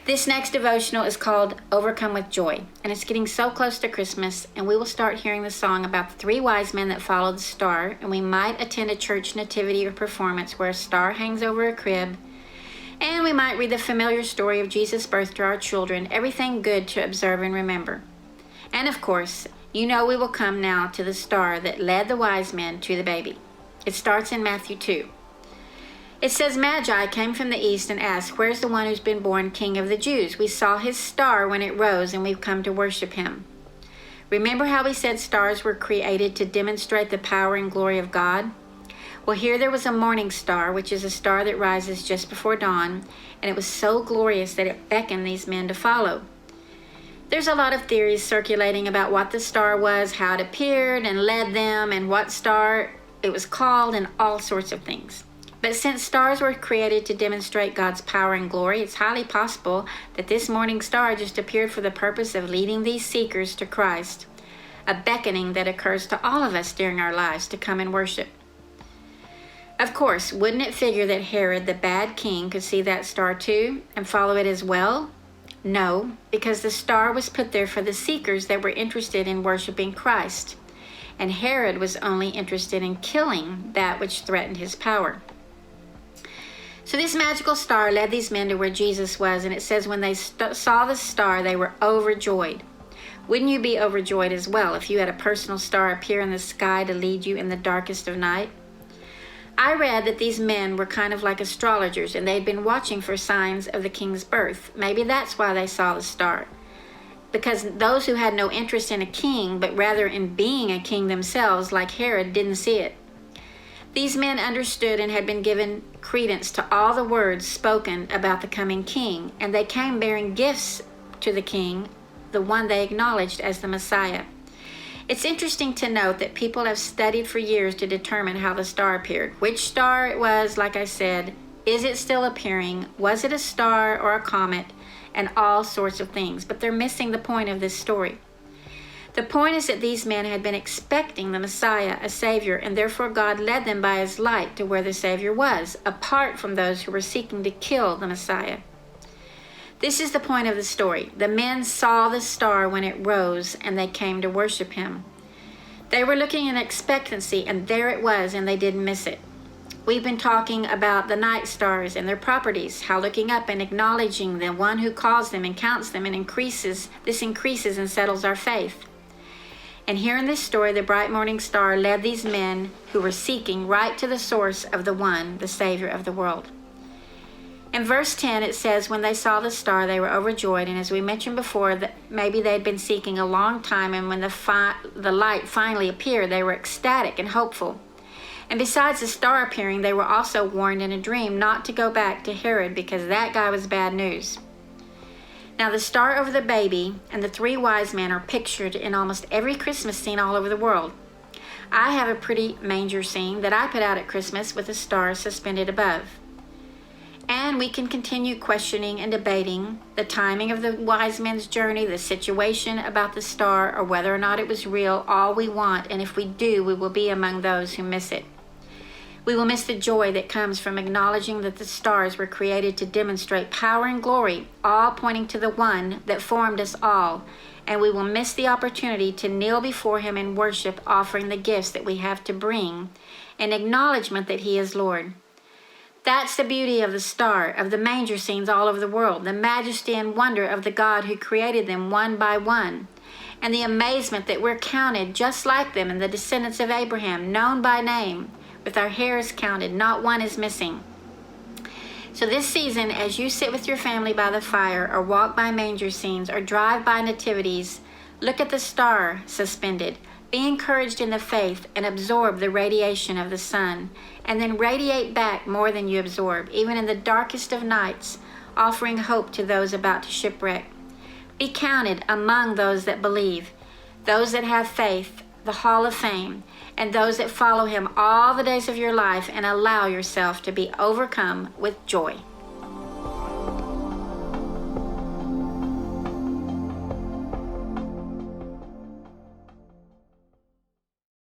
This next devotional is called Overcome with Joy, and it's getting so close to Christmas, and we will start hearing the song about the three wise men that followed the star, and we might attend a church nativity or performance where a star hangs over a crib, and we might read the familiar story of Jesus' birth to our children, everything good to observe and remember. And of course, you know we will come now to the star that led the wise men to the baby. It starts in Matthew 2. It says, Magi came from the east and asked, "Where's the one who's been born King of the Jews? We saw his star when it rose, and we've come to worship him." Remember how we said stars were created to demonstrate the power and glory of God? Well, here there was a morning star, which is a star that rises just before dawn, and it was so glorious that it beckoned these men to follow. There's a lot of theories circulating about what the star was, how it appeared and led them, and what star it was called, and all sorts of things. But since stars were created to demonstrate God's power and glory, it's highly possible that this morning star just appeared for the purpose of leading these seekers to Christ, a beckoning that occurs to all of us during our lives to come and worship. Of course, wouldn't it figure that Herod, the bad king, could see that star too and follow it as well? No, because the star was put there for the seekers that were interested in worshiping Christ, and Herod was only interested in killing that which threatened his power. So this magical star led these men to where Jesus was, and it says when they saw the star, they were overjoyed. Wouldn't you be overjoyed as well if you had a personal star appear in the sky to lead you in the darkest of night? I read that these men were kind of like astrologers, and they'd been watching for signs of the king's birth. Maybe that's why they saw the star. Because those who had no interest in a king, but rather in being a king themselves, like Herod, didn't see it. These men understood and had been given credence to all the words spoken about the coming king, and they came bearing gifts to the king, the one they acknowledged as the Messiah. It's interesting to note that people have studied for years to determine how the star appeared. Which star it was, like I said, is it still appearing, was it a star or a comet, and all sorts of things, but they're missing the point of this story. The point is that these men had been expecting the Messiah, a Savior, and therefore God led them by his light to where the Savior was, apart from those who were seeking to kill the Messiah. This is the point of the story. The men saw the star when it rose, and they came to worship him. They were looking in expectancy, and there it was, and they didn't miss it. We've been talking about the night stars and their properties, how looking up and acknowledging the one who calls them and counts them and increases and settles our faith. And here in this story, the bright morning star led these men who were seeking right to the source of the one, the Savior of the world. In verse 10, it says, when they saw the star, they were overjoyed. And as we mentioned before, that maybe they'd been seeking a long time, and when the light finally appeared, they were ecstatic and hopeful. And besides the star appearing, they were also warned in a dream not to go back to Herod, because that guy was bad news. Now, the star over the baby and the three wise men are pictured in almost every Christmas scene all over the world. I have a pretty manger scene that I put out at Christmas with a star suspended above. And we can continue questioning and debating the timing of the wise men's journey, the situation about the star, or whether or not it was real, all we want, and if we do, we will be among those who miss it. We will miss the joy that comes from acknowledging that the stars were created to demonstrate power and glory, all pointing to the one that formed us all. And we will miss the opportunity to kneel before him in worship, offering the gifts that we have to bring, in acknowledgement that he is Lord. That's the beauty of the star, of the manger scenes all over the world, the majesty and wonder of the God who created them one by one, and the amazement that we're counted just like them and the descendants of Abraham, known by name, with our hairs counted, not one is missing. So this season, as you sit with your family by the fire, or walk by manger scenes, or drive by nativities, look at the star suspended. Be encouraged in the faith and absorb the radiation of the sun, and then radiate back more than you absorb, even in the darkest of nights, offering hope to those about to shipwreck. Be counted among those that believe, those that have faith, the hall of fame, and those that follow him all the days of your life, and allow yourself to be overcome with joy.